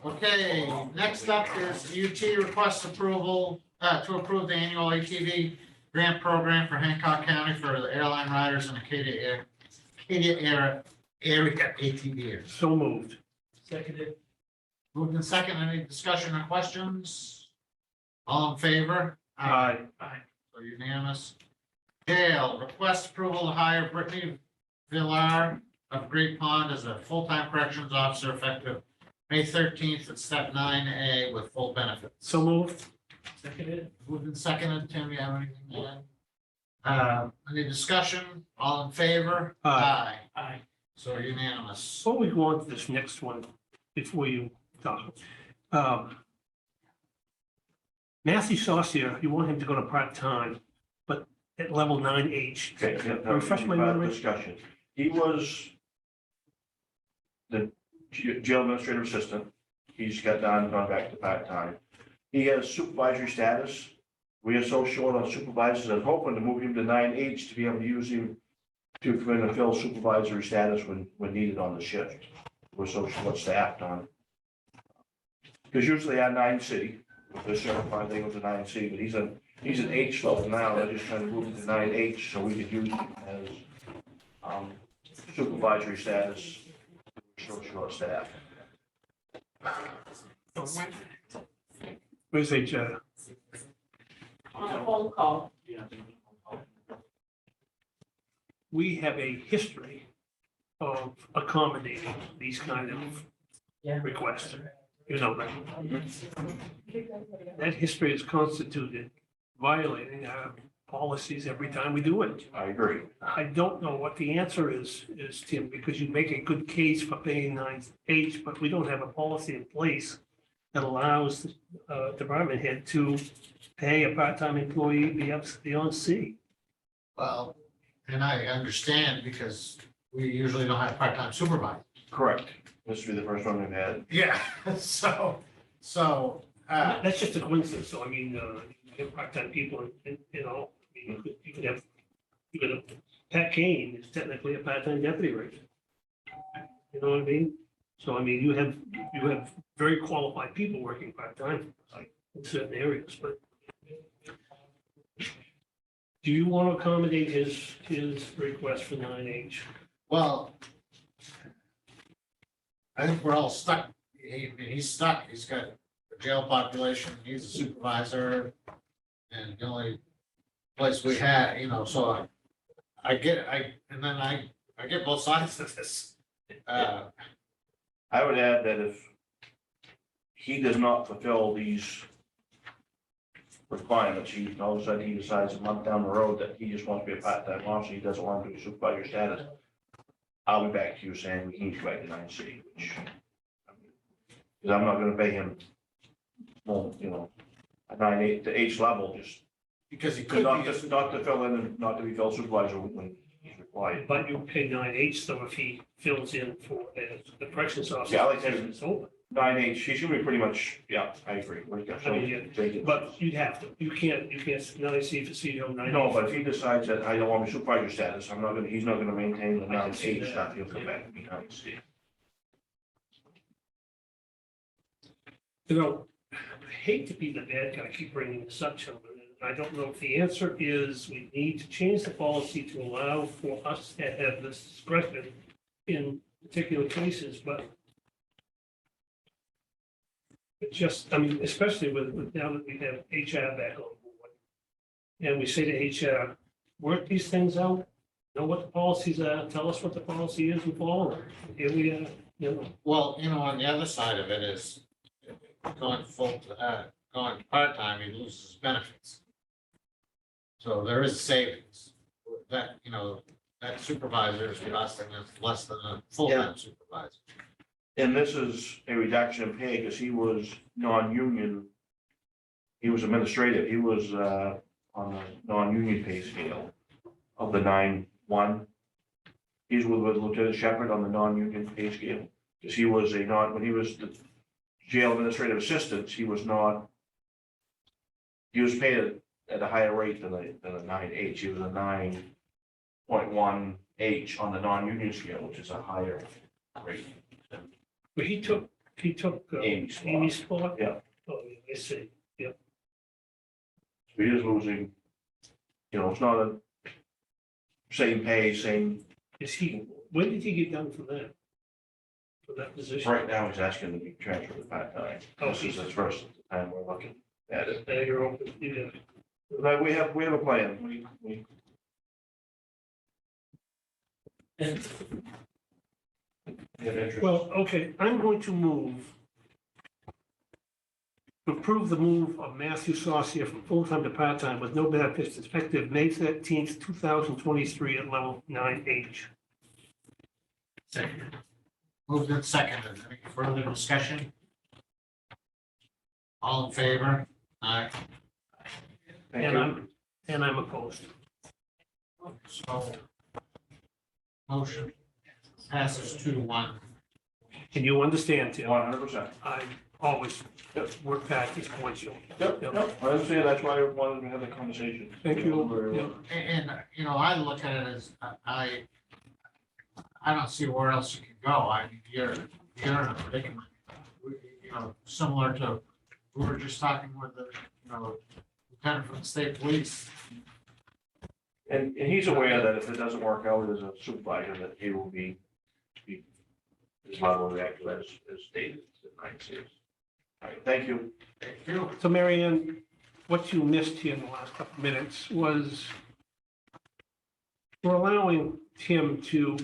Okay, next up is UT requests approval to approve the annual ATV grant program for Hancock County for the airline riders and Acadia area ATVers. So moved. Seconded. Moved in second, any discussion or questions? All in favor? Aye. So unanimous. Jail, request approval to hire Brittany Villar of Great Pond as a full-time corrections officer effective May 13th at step 9A with full benefits. So moved. Seconded. Moved and seconded. Tim, you have anything to add? Any discussion? All in favor? Aye. Aye. So unanimous. Before we go on to this next one, before you talk, Matthew Saucier, you want him to go to part-time, but at level 9H. Okay, yeah, Refresh my memory. discussion. He was the jail administrative assistant. He's gone back to part-time. He has supervisory status. We are so short on supervisors. I'm hoping to move him to 9H to be able to use him to fill supervisory status when needed on the shift. We're so short staffed on. Because usually our 9C, they're certified, they go to 9C, but he's an H level now. They're just trying to move him to 9H so we could use him as supervisory status. We're so short staffed. Where's HR? On a phone call. We have a history of accommodating these kind of requests. You know that. That history is constituted violating our policies every time we do it. I agree. I don't know what the answer is Tim, because you make a good case for paying 9H, but we don't have a policy in place that allows the department head to pay a part-time employee beyond C. Well, and I understand because we usually don't have part-time supervisors. Correct. This will be the first one we've had. Yeah, so, That's just a coincidence, so I mean, you have part-time people, and you know, you could have, Pat Kane is technically a part-time deputy right now. You know what I mean? So I mean, you have very qualified people working part-time in certain areas, but do you want to accommodate his request for 9H? well, I think we're all stuck. He's stuck. He's got a jail population. He's a supervisor. And the only place we had, so I get both sides of this. I would add that if he does not fulfill these requirements, all of a sudden he decides a month down the road that he just wants to be a part-time officer, he doesn't want to do supervisor status, I'll be back to you saying we need to go back to 9C, which, because I'm not gonna pay him, well, a 9A to H level, just Because he could not be, to fill in and not to be filled supervisor when he's required. But you pay 9H though if he fills in for the corrections officer. Yeah, I like that. It's open. 9H, he should be pretty much, yeah, I agree. I mean, But you'd have to, you can't 9C for CO 9H. No, but if he decides that I don't want to supervisor status, he's not gonna maintain the I can see 9H that. stuff, he'll come back and be 9C. You know, I hate to be the bad guy, keep bringing this up, gentlemen. I don't know if the answer is we need to change the policy to allow for us to have this discretion in particular cases, but it just, I mean, especially with now that we have HR back on board. And we say to HR, work these things out, know what the policies are, tell us what the policy is and follow it. Here we are, well, on the other side of it is going going part-time, he loses his benefits. So there is savings that, that supervisor is costing us less than a full-time supervisor. And this is a reduction in pay because he was non-union. He was administrative. He was on the non-union pay scale of the 9-1. He's with Lieutenant Shepard on the non-union pay scale because he was when he was the jail administrative assistant, he was paid at a higher rate than a 9H. He was a 9.1H on the non-union scale, which is a higher rate. But he took Amy's spot. Amy's spot? Yeah. Oh, yeah, I see. So he is losing, it's not a same pay, same, When did he get done for that? For that position? right now he's asking to be transferred to part-time. Oh, This is the first time we're looking at it. There you're open, yeah. But we have a plan. We And have interest. Well, okay, I'm going to move to approve the move of Matthew Saucier from full-time to part-time with no benefits effective May 13th, 2023 at level 9H. second, Moved and seconded. Any further discussion? All in favor? Aye. Thank And you. I'm opposed. So motion passes 2-1. And you understand, Tim, 100%. I always work past these points. Yep, yep, I understand, that's why I wanted to have the conversation. Thank you. Yeah. And, I look at it as, I don't see where else you can go. I mean, you're in a predicament. Similar to, we were just talking with the, lieutenant from the state police. And he's aware that if it doesn't work out as a supervisor, that he will be his level of active as stated in 9 years. All right, thank you. Thank you. So Mary Ann, what you missed here in the last couple of minutes was we're allowing Tim to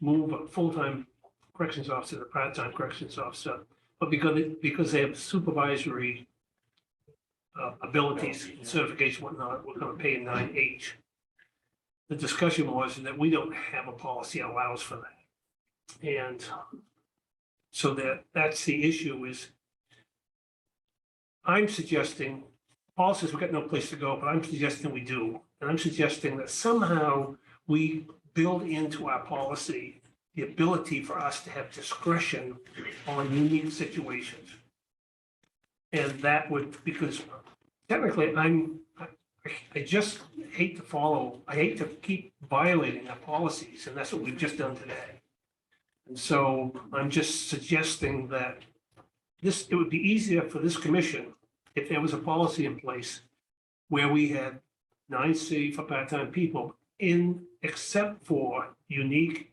move a full-time corrections officer to part-time corrections officer, but because they have supervisory abilities, certification, whatnot, we're gonna pay 9H. The discussion was that we don't have a policy that allows for that. And so that's the issue is I'm suggesting, Paul says we've got no place to go, but I'm suggesting we do. And I'm suggesting that somehow we build into our policy the ability for us to have discretion on unique situations. And that would, because technically I just hate to I hate to keep violating our policies, and that's what we've just done today. And so I'm just suggesting that it would be easier for this commission if there was a policy in place where we had 9C for part-time people except for unique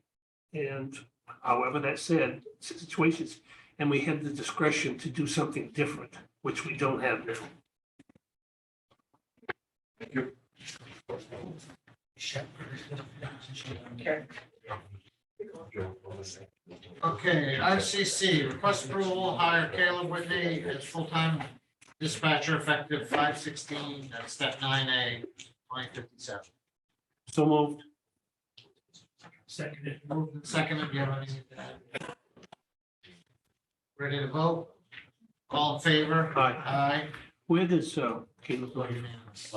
and however that said, situations, and we had the discretion to do something different, which we don't have now. Thank you. Okay, ICC, request approval, hire Caleb Whitney as full-time dispatcher effective 5/16, that's step 9A, 2057. So moved. seconded, Moved and seconded, do you have anything to add? Ready to vote? All in favor? Aye. Aye. Where does Caleb Vote live? unanimous.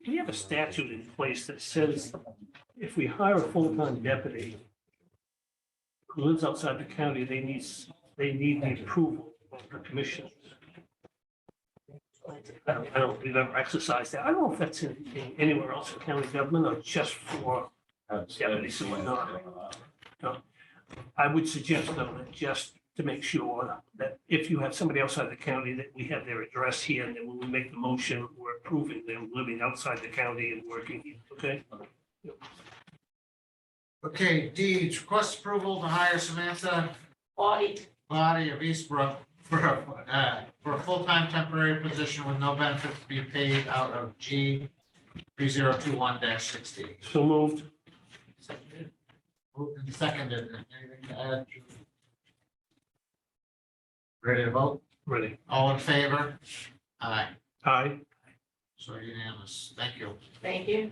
We have a statute in place that says if we hire a full-time deputy who lives outside the county, they need the approval of the commission. I don't know if we've ever exercised that. I don't know if that's in anywhere else in county government or just for deputies and whatnot. I would suggest though that just to make sure that if you have somebody outside the county, that we have their address here, and then when we make the motion, we're approving them living outside the county and working here, okay? Okay, deeds, request approval to hire Samantha Audie, Body of Eastbrook for a full-time temporary position with no benefits to be paid out of G 3021-60. So moved. seconded, Moved and seconded. Anything to add? Ready to vote? Ready. All in favor? Aye. Aye. So unanimous. Thank you. thank you.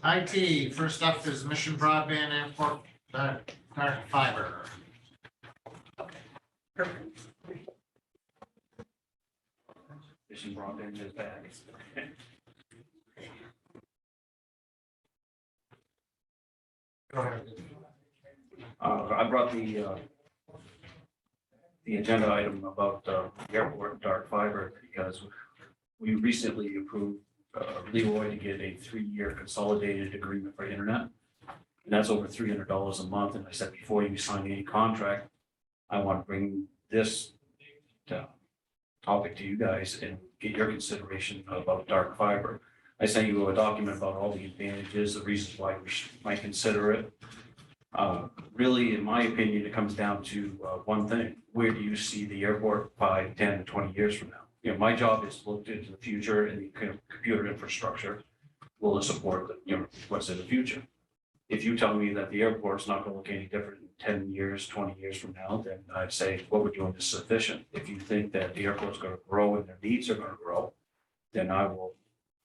IT, first up is Mission Broadband Airport dark fiber. Perfect. Mission broadband is back. Go ahead. I brought the agenda item about the airport dark fiber because we recently approved Leroy to get a 3-year consolidated agreement for internet. And that's over $300 a month. And I said, before you sign any contract, I want to bring this topic to you guys and get your consideration about dark fiber. I sent you a document about all the advantages, the reasons why we might consider it. Really, in my opinion, it comes down to one thing. Where do you see the airport 5, 10, 20 years from now? You know, my job is to look into the future and the computer infrastructure will support the, you know, what's in the future. If you tell me that the airport's not going to look any different in 10 years, 20 years from now, then I'd say what we're doing is sufficient. If you think that the airport's going to grow and their needs are going to grow, then I will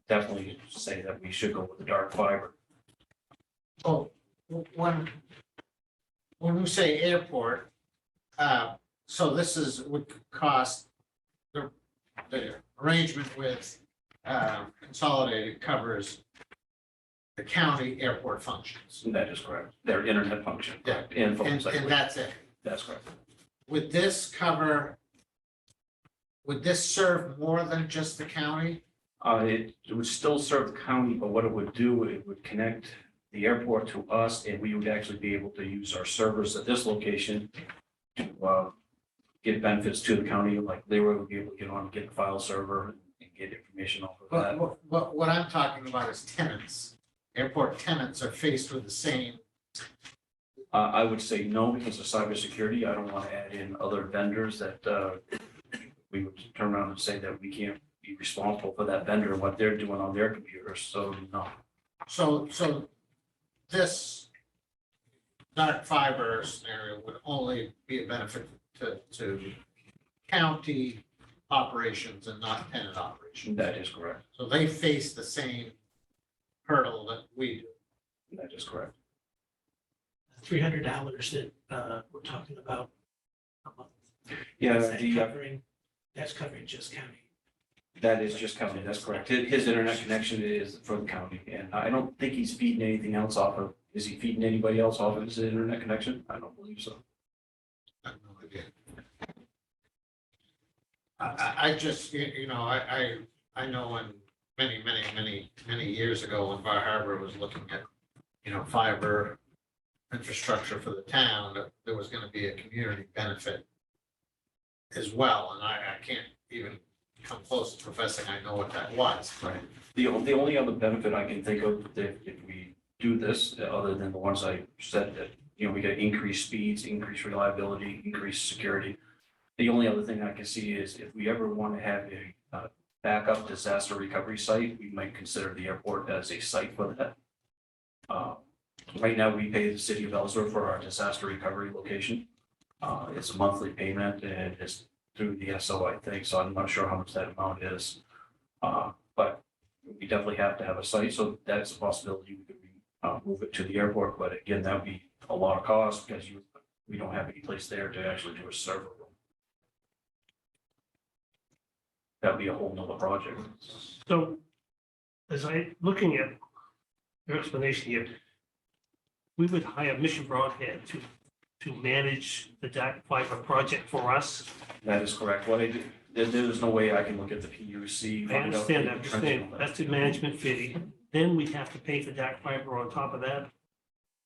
definitely say that we should go with the dark fiber. Oh, when we say airport, so this would cost, the arrangement with Consolidated covers the county airport functions. That is correct. Their internet function. Yeah. And phone And cycle. that's it. That's correct. Would this serve more than just the county? It would still serve the county, but what it would do, it would connect the airport to us, and we would actually be able to use our servers at this location to get benefits to the county, like Leroy would be able to get on, get the file server and get information off of that. But what I'm talking about is tenants. Airport tenants are faced with the same. I would say no, because of cybersecurity. I don't want to add in other vendors that we would turn around and say that we can't be responsible for that vendor and what they're doing on their computers. So no. So this dark fiber scenario would only be a benefit to county operations and not tenant operations. That is correct. So they face the same hurdle that we do. That is correct. $300 that we're talking about a month. Yeah, That's covering just county. that is just county. That's correct. His internet connection is for the county, and I don't think he's feeding anything else off of. Is he feeding anybody else off of his internet connection? I don't believe so. I have no idea. I just, I know when many years ago when Bar Harbor was looking at, fiber infrastructure for the town, that there was gonna be a community benefit as well, and I can't even come close to professing I know what that was. Right. The only other benefit I can think of that if we do this, other than the ones I said that, we get increased speeds, increased reliability, increased security. The only other thing I can see is if we ever want to have a backup disaster recovery site, we might consider the airport as a site for that. Right now, we pay the city of Ellsworth for our disaster recovery location. It's a monthly payment and it's through the SO, I think, so I'm not sure how much that amount is. But we definitely have to have a site, so that's a possibility. We could move it to the airport, but again, that would be a lot of cost because we don't have any place there to actually do a server room. That'd be a whole nother project. So as looking at your explanation here, we would hire Mission Broadband to manage the dark fiber project for us. That is correct. What I do, there's no way I can look at the PUC. I understand that, I'm just saying, that's the management fee. Then we have to pay for dark fiber on top of that.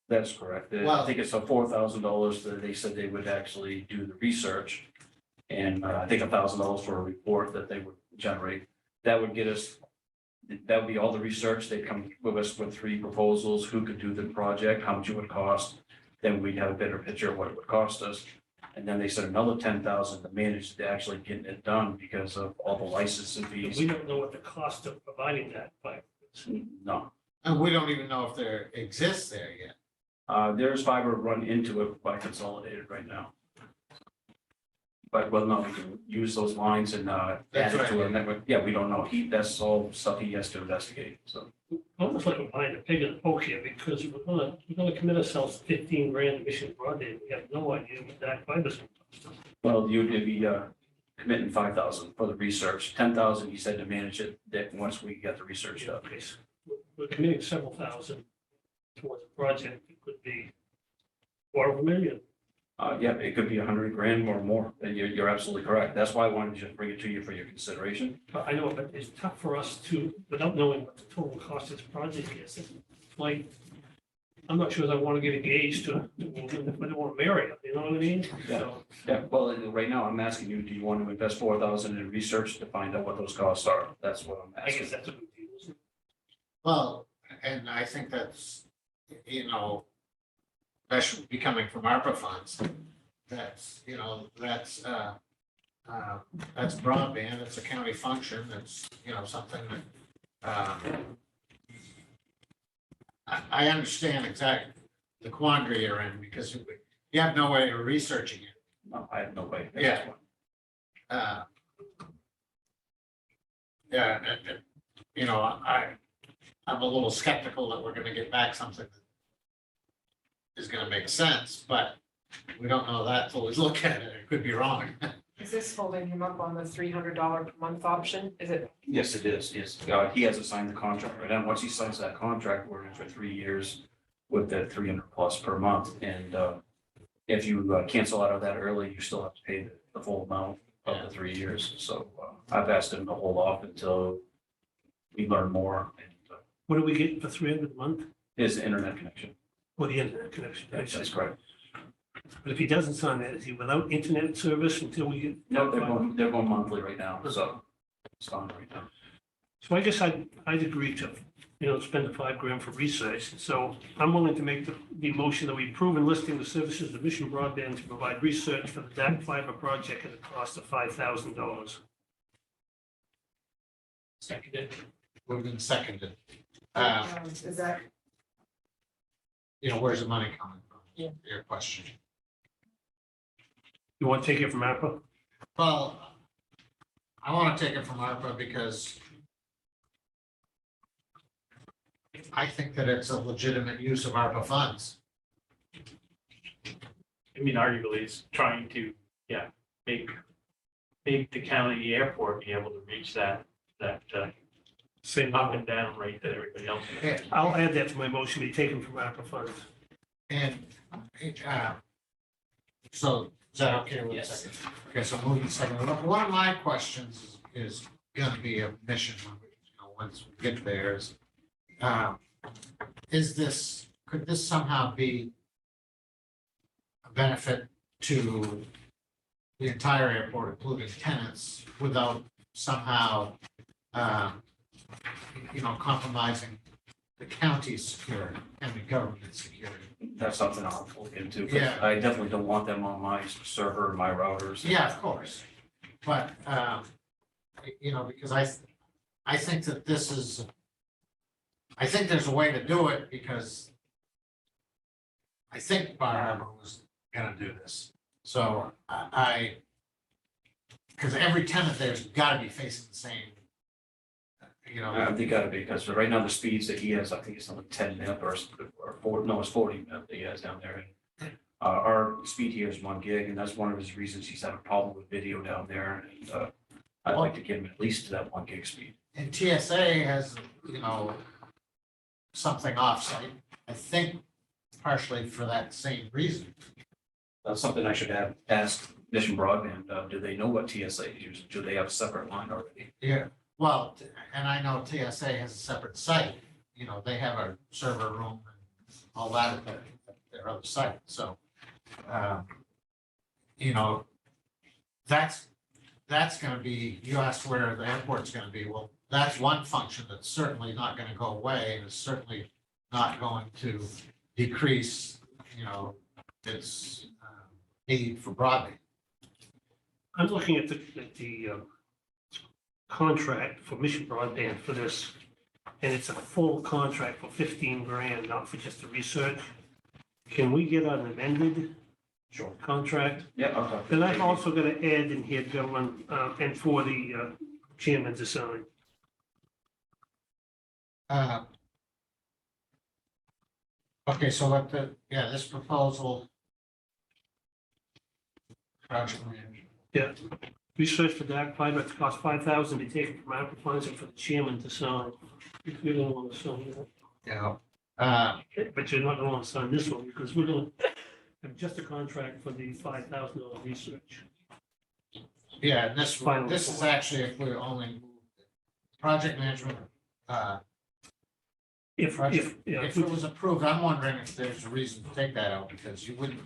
That's correct. I Well- think it's a $4,000 that they said they would actually do the research. And I think $1,000 for a report that they would generate. That would get us, that would be all the research. They'd come with us with 3 proposals, who could do the project, how much it would cost. Then we'd have a better picture of what it would cost us. And then they said another $10,000 to manage to actually getting it done because of all the licensing fees. We don't know what the cost of providing that fiber is. No, And we don't even know if there exists there yet. there's fiber run into it by Consolidated right now. But whether or not we can use those lines and add That's it what I to a mean. network, yeah, we don't know. That's all stuff he has to investigate, so. Almost like we're buying a pig in the poke here, because we're gonna commit ourselves to 15 grand to Mission Broadband. We have no idea what that fiber's gonna cost us. Well, you'd be committing 5,000 for the research, 10,000, he said to manage it, that once we get the research done. Okay, so we're committing several thousand towards a project. It could be $250,000. Yeah, it could be 100 grand or more, and you're absolutely correct. That's why I wanted to just bring it to you for your consideration. But I know, but it's tough for us to, without knowing what the total cost of this project is, like, I'm not sure that I want to get engaged to, if I don't want to marry her, you know what I mean? Yeah. So, Yeah, well, right now I'm asking you, do you want to invest 4,000 in research to find out what those costs are? That's what I'm I guess asking. that's a good deal, isn't it? Well, and I think that's, that should be coming from ARPA funds. That's, that's broadband, it's a county function, it's, something that, I understand exactly the quandary you're in, because you have no way of researching it. No, I have no way. Yeah. Uh, Yeah, I'm a little skeptical that we're gonna get back something that is gonna make sense, but we don't know that till we look at it. It could be wrong. Is this holding him up on the $300 per month option? Is it? Yes, it is. Yes, he hasn't signed the contract right now. Once he signs that contract, we're in for 3 years with that 300 plus per month. And if you cancel out of that early, you still have to pay the full amount of the 3 years. So I've asked him to hold off until we learn more. And What do we get for 300 a month? his internet connection. For the internet connection? That's correct. But if he doesn't sign that, is he without internet service until we get? No, they're going monthly right now. So it's fine right now. So I guess I'd agree to, spend the $5,000 for research. So I'm willing to make the motion that we approve enlisting the services of Mission Broadband to provide research for the dark fiber project at a cost of $5,000. Seconded. Moved and seconded. Is that, Where's the money coming from? Yeah. Your question. You want to take it from ARPA? Well, I want to take it from ARPA because I think that it's a legitimate use of ARPA funds. I mean, arguably, it's trying to, make the county airport be able to reach that Same up and down rate that everybody else is. I'll add that to my motion, be taken from ARPA funds. And, so is that okay with the Yes. second? Okay, so moving second. One of my questions is gonna be a mission when we, once we get there is, could this somehow be a benefit to the entire airport, including tenants, without somehow, compromising the county's security and the government's security? That's something I'll look into. 'Cause Yeah. I definitely don't want them on my server, my routers. Yeah, of course, but, because I think that this is, I think there's a way to do it, because I think Bar Harbor was gonna do this, so because every tenant there's gotta be facing the same, They gotta be, because right now the speeds that he has, I think it's like 10 Mbps or 4, no, it's 40 Mbps that he has down there. Our speed here is 1 gig, and that's one of his reasons he's having a problem with video down there. And I'd like to get him at least to that 1 gig speed. and TSA has, something offsite, I think partially for that same reason. That's something I should have asked Mission Broadband. Do they know what TSA is using? Do they have a separate line already? Yeah, well, and I know TSA has a separate site, they have a server room and all that at their other site, so. That's gonna be, you asked where the airport's gonna be, well, that's one function that's certainly not gonna go away, and it's certainly not going to decrease, its need for broadband. I'm looking at the contract for Mission Broadband for this, and it's a full contract for $15,000, not for just the research. Can we get an amended Sure. contract? Yeah, okay. Then I'm also gonna add in here, gentlemen, and for the chairman to sign. Okay, so this proposal. Project manager. Research for dark fiber, it costs $5,000 to be taken from ARPA funds and for the chairman to sign. If you don't want to sign that. But you're not gonna want to sign this one, because we're gonna have just a contract for the $5,000 research. Yeah, and this Final is report. actually if we only move project management, If, yeah, If it was approved, I'm wondering if there's a reason to take that out, because you wouldn't,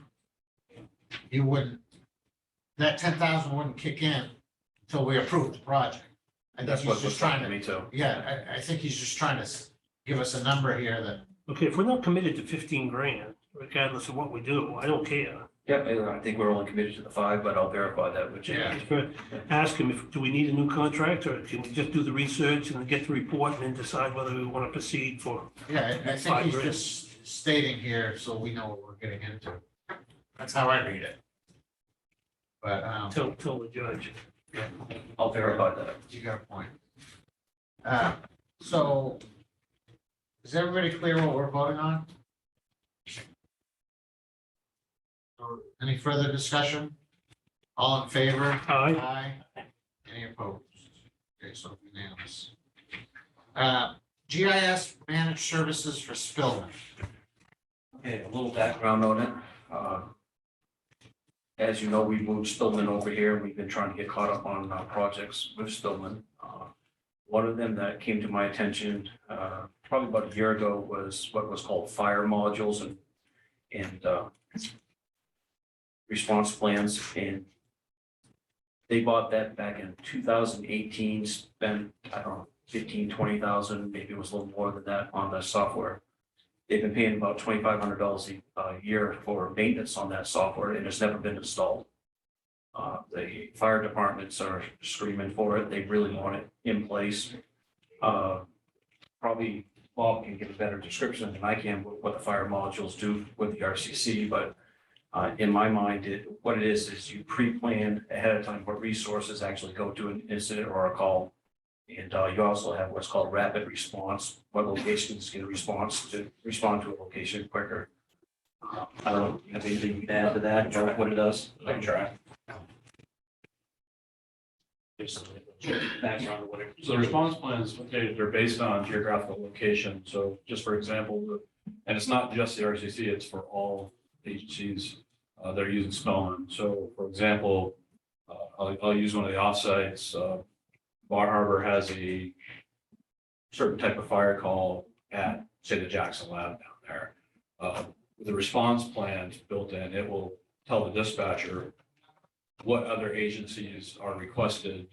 that 10,000 wouldn't kick in until we approved the project. I think That's he's what was just trying trying to to, me too. yeah, I think he's just trying to give us a number here that, okay, if we're not committed to 15 grand, regardless of what we do, I don't care. Yep, I think we're only committed to the 5, but I'll verify that with you. Yeah. Ask him if, do we need a new contract, or can we just do the research and get the report and then decide whether we want to proceed for? yeah, I think $5 he's grand. just stating here so we know what we're getting into. That's how I read it. But, Tell the judge. I'll verify that. you got a point. So, is everybody clear what we're voting on? Or any further discussion? All in favor? Aye. Aye. Any opposed? Okay, so unanimous. GIS managed services for Spillman. Okay, a little background on it. As you know, we moved Spillman over here. We've been trying to get caught up on projects with Spillman. One of them that came to my attention probably about a year ago was what was called fire modules and response plans. And they bought that back in 2018, spent, I don't know, 15, 20,000, maybe it was a little more than that on the software. They've been paying about $2,500 a year for maintenance on that software, and it's never been installed. The fire departments are screaming for it. They really want it in place. Probably Bob can give a better description than I can what the fire modules do with the RCC, but in my mind, what it is you pre-plan ahead of time what resources actually go to an incident or a call. And you also have what's called rapid response, what locations can respond to a location quicker. I don't know, have anything you can add to that, or what it does? I can try. Background or whatever. So the response plans, they're based on geographical location. So just for example, and it's not just the RCC, it's for all agencies that are using Spellman. So for example, I'll use one of the offsites. Bar Harbor has a certain type of fire call at, say, the Jackson Lab down there. With the response plans built in, it will tell the dispatcher what other agencies are requested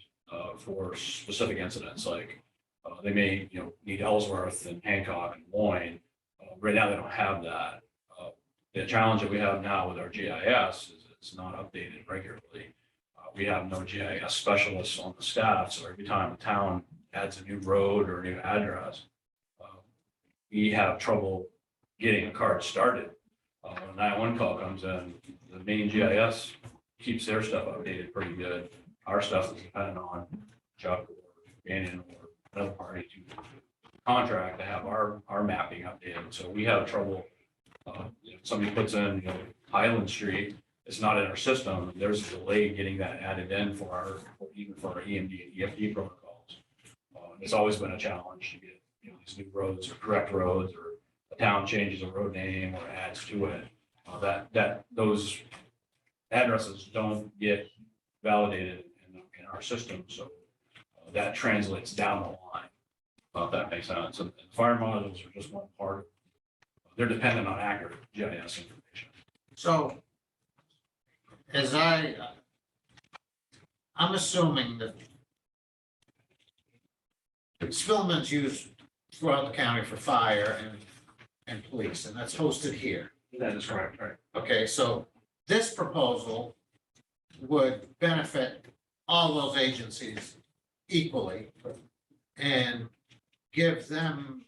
for specific incidents. Like they may, need Ellsworth and Hancock and Moine. Right now, they don't have that. The challenge that we have now with our GIS is it's not updated regularly. We have no GIS specialists on the staff, so every time a town adds a new road or a new address, we have trouble getting a card started. When a 911 call comes in, the Maine GIS keeps their stuff updated pretty good. Our stuff is dependent on Chuck or Banyan or another party to contract to have our mapping updated. So we have trouble. If somebody puts in, Highland Street, it's not in our system. There's a delay getting that added in even for our EMD and EFD protocols. It's always been a challenge to get, these new roads or correct roads, or a town changes a road name or adds to it. Those addresses don't get validated in our system. So that translates down the line, if that makes sense. And fire modules are just one part. They're dependent on accurate GIS information. So, as I'm assuming that Spillman's used throughout the county for fire and police, and that's hosted here. That is correct, right? Okay, so this proposal would benefit all those agencies equally and give them,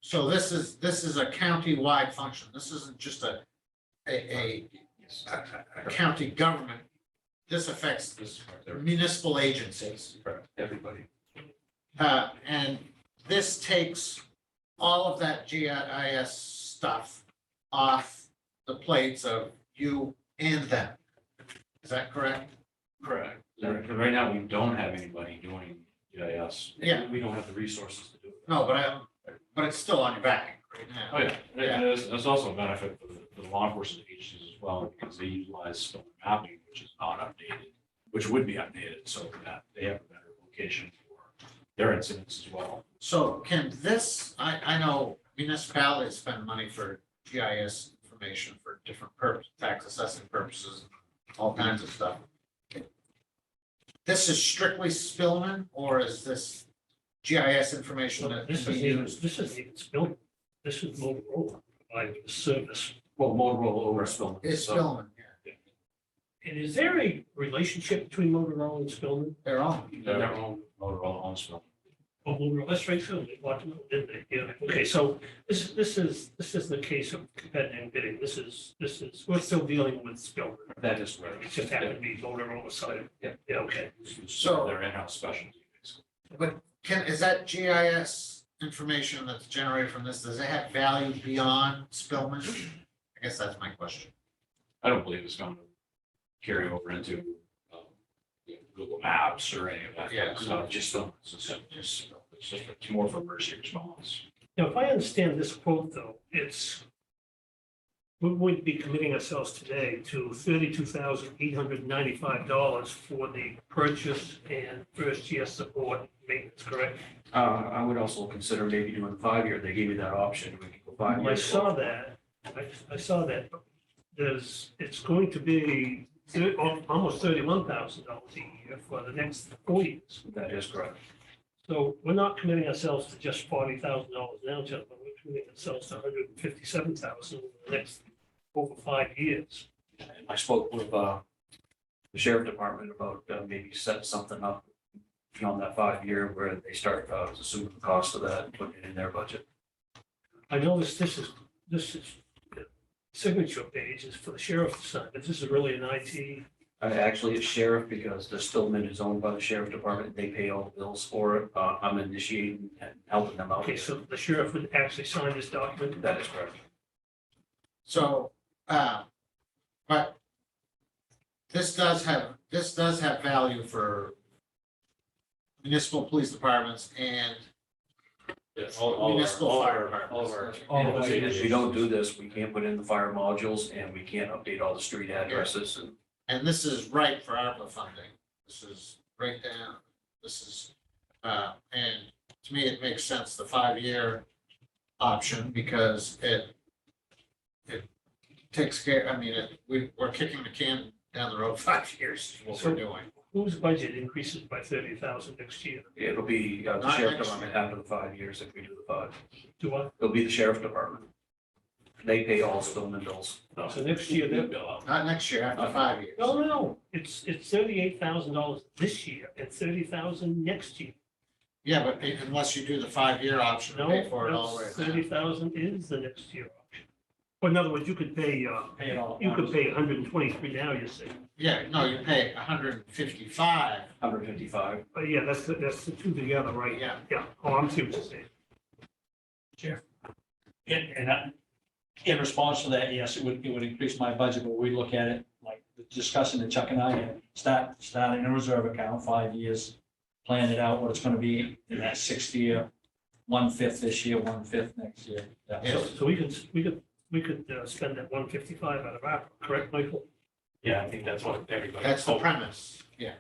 so this is a county-wide function. This isn't just a county government. This affects municipal agencies. Everybody. And this takes all of that GIS stuff off the plates of you and them. Is that correct? Correct. Because right now, we don't have anybody doing GIS. Yeah. We don't have the resources to do it. No, but it's still on your back right now. Oh, yeah. And it's also a benefit for the law enforcement agencies as well, because they utilize stone mapping, which is not updated, which would be updated so that they have a better location for their incidents as well. So can this, I know municipalities spend money for GIS information for different purposes, tax assessing purposes, all kinds of stuff. This is strictly Spillman, or is this GIS information that This can is be even, used? this isn't even Spillman. This is Motorola providing the service. Well, Motorola over Spillman. It's so- Spillman, yeah, And is there a relationship between Motorola and Spillman? they're on. Their own Motorola owns Spillman. Oh, Motorola, that's right, so they bought them, didn't they? Yeah, okay, so this is the case of competitive bidding. This is, we're still dealing with Spillman. That is right. It just happened to be Motorola side. Yeah. Yeah, okay. So- Their in-house specialty. But is that GIS information that's generated from this, does it have value beyond Spillman? I guess that's my question. I don't believe it's going to carry over into Google Maps or any of that. Yeah. So just it's more for emergency response. Now, if I understand this quote, though, we're going to be committing ourselves today to $32,895 for the purchase and first year support maintenance, correct? I would also consider maybe doing 5-year. They gave me that option. We could go 5 I years. saw that, I saw that, but it's going to be almost $31,000 a year for the next 4 years. That is correct. So we're not committing ourselves to just $40,000 now, gentlemen, we're committing ourselves to $157,000 in the next over 5 years. I spoke with the sheriff department about maybe setting something up beyond that 5-year where they start assuming the cost of that and putting it in their budget. I noticed this is the signature page is for the sheriff to sign, but this is really an IT. Actually, it's sheriff because the Spillman is owned by the sheriff department. They pay all the bills for it. I'm initiating and helping them out. Okay, so the sheriff would actually sign this document? That is correct. So, but this does have value for municipal police departments and municipal fire departments. If we don't do this, we can't put in the fire modules and we can't update all the street addresses and And this is right for ARPA funding. This is right down, this is, and to me, it makes sense, the 5-year option, because it takes care, I mean, we're kicking the can down the road 5 years, is what we're doing. Whose budget increases by 30,000 next year? it'll be the Not sheriff next department after the 5 years if we do the 5. Do I? It'll be the sheriff department. They pay all Spillman bills. So next year, they're, Not next year, after 5 years. no, it's $38,000 this year and 30,000 next year. Yeah, but unless you do the 5-year option, No, pay for it all the way. that's 30,000 is the next year option. Well, in other words, you could pay, Pay it all. you could pay 123 now, you say. Yeah, no, you pay 155, 155. But yeah, that's the two together, right? yeah. Yeah, oh, I'm seeing what you're saying. In response to that, yes, it would increase my budget, but we look at it like the discussion that Chuck and I had, starting a reserve account, 5 years, plan it out, what it's gonna be in that 6th year, 1/5 this year, 1/5 next year. Yeah. Yes. So we could spend that 155 out of ARPA, correct, Michael? Yeah, I think that's what everybody. That's the premise, yeah.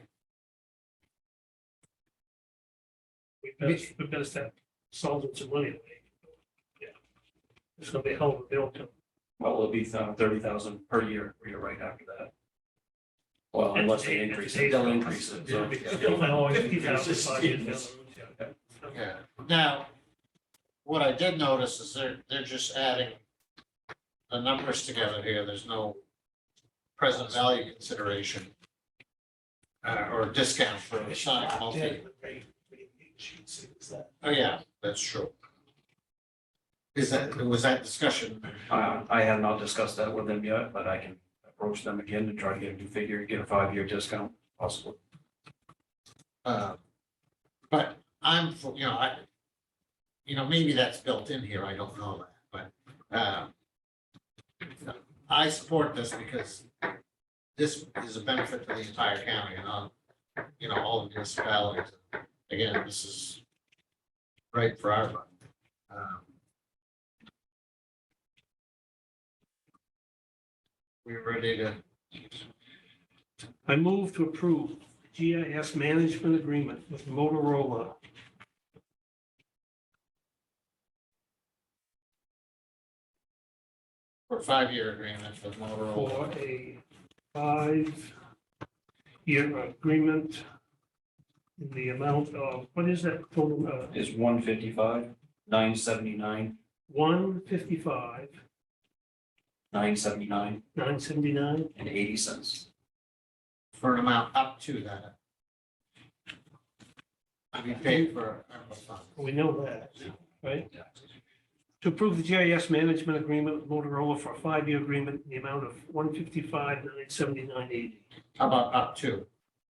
We better start solving some money away. Yeah. It's gonna be a hell of a bill too. Well, it'll be 30,000 per year right after that. Well, unless they increase it, they'll increase it. So, yeah. 50,000 5 years down the road, yeah. Yeah, now, what I did notice is they're just adding the numbers together here, there's no present value consideration or discount for Sonic Multi. Oh, yeah, that's true. Was that discussion? I have not discussed that with them yet, but I can approach them again and try to get a new figure, get a 5-year discount possibly. But I'm, maybe that's built in here, I don't know that, but I support this because this is a benefit to the entire county and all the municipalities. Again, this is right for our fund. We're ready to, I move to approve GIS management agreement with Motorola For a 5-year agreement with Motorola. for a 5-year agreement in the amount of, what is that total? Is 155, 979, 155, 979, 979. and 80 cents. For an amount up to that. To be paid for ARPA funds. We know that, right? To approve the GIS management agreement with Motorola for a 5-year agreement in the amount of 155,979.80. How about up to?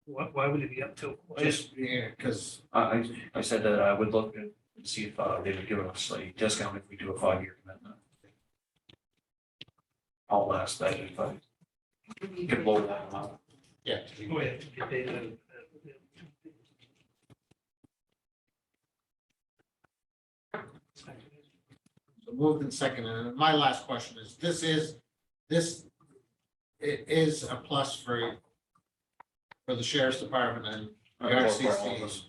Why would it be up to? Just, yeah, because, I said that I would look and see if they would give us a discount if we do a 5-year commitment. I'll ask that if I can lower that amount. yeah, to be Go ahead. You pay that. So moved and seconded, and my last question is, it is a plus for the sheriff's department and the RCC.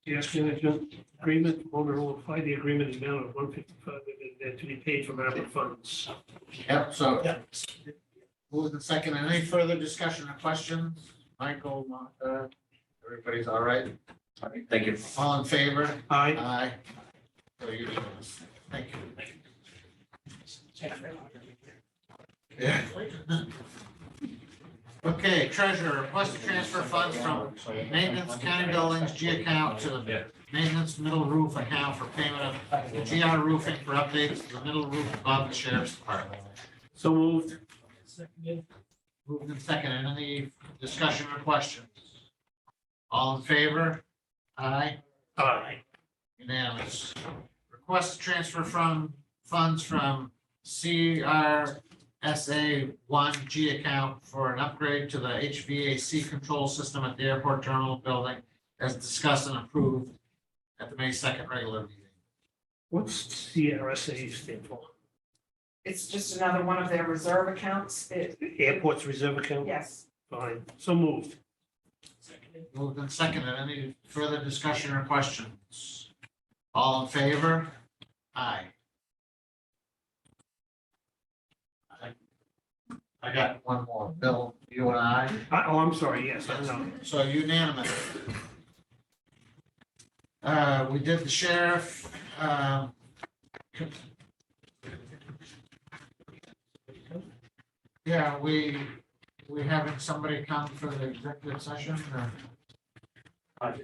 GIS management agreement, Motorola 5-year agreement in the amount of 155 to be paid from ARPA funds. Yep, so moved and seconded. Any further discussion or questions? Michael, Martha, everybody's all right? All right, thank you. All in favor? Aye. Aye. So unanimous. Thank you. Yeah. Okay, treasurer, request to transfer funds from maintenance county buildings G account to the maintenance middle roof account for payment of GR roofing for updates to the middle roof above the sheriff's department. So moved. Moved and seconded. Any discussion or questions? All in favor? Aye. Aye. Unanimous. Request to transfer from funds from CRSA 1G account for an upgrade to the HVAC control system at the airport terminal building as discussed and approved at the May 2nd regular meeting. What's CRSA stand for? It's just another one of their reserve accounts. Airport's reserve account? Yes, Fine. So moved. Moved and seconded. Any further discussion or questions? All in favor? Aye. I got one more. Bill, you and I. Oh, I'm sorry. Yes, I know. So unanimous. We did the sheriff. Yeah, we having somebody come for the executive session or?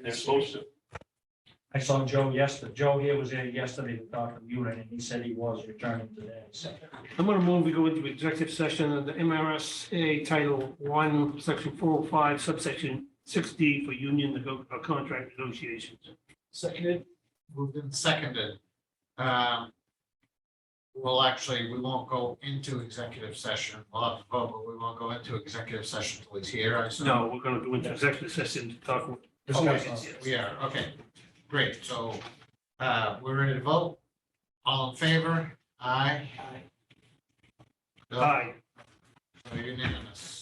They're supposed to. I saw Joe yesterday. Joe here was there yesterday to talk to you, and he said he was returning today. So I'm going to move, we go into executive session under MRSA Title 1, Section 405, subsection 6D for union contract negotiations. Seconded. Moved and seconded. Well, actually, we won't go into executive session. We'll have to vote, but we won't go into executive session until he's here, I assume. No, we're going to go into executive session to talk. Okay, we are, okay, great, so, we're ready to vote. All in favor? Aye. Bill? Aye. So unanimous.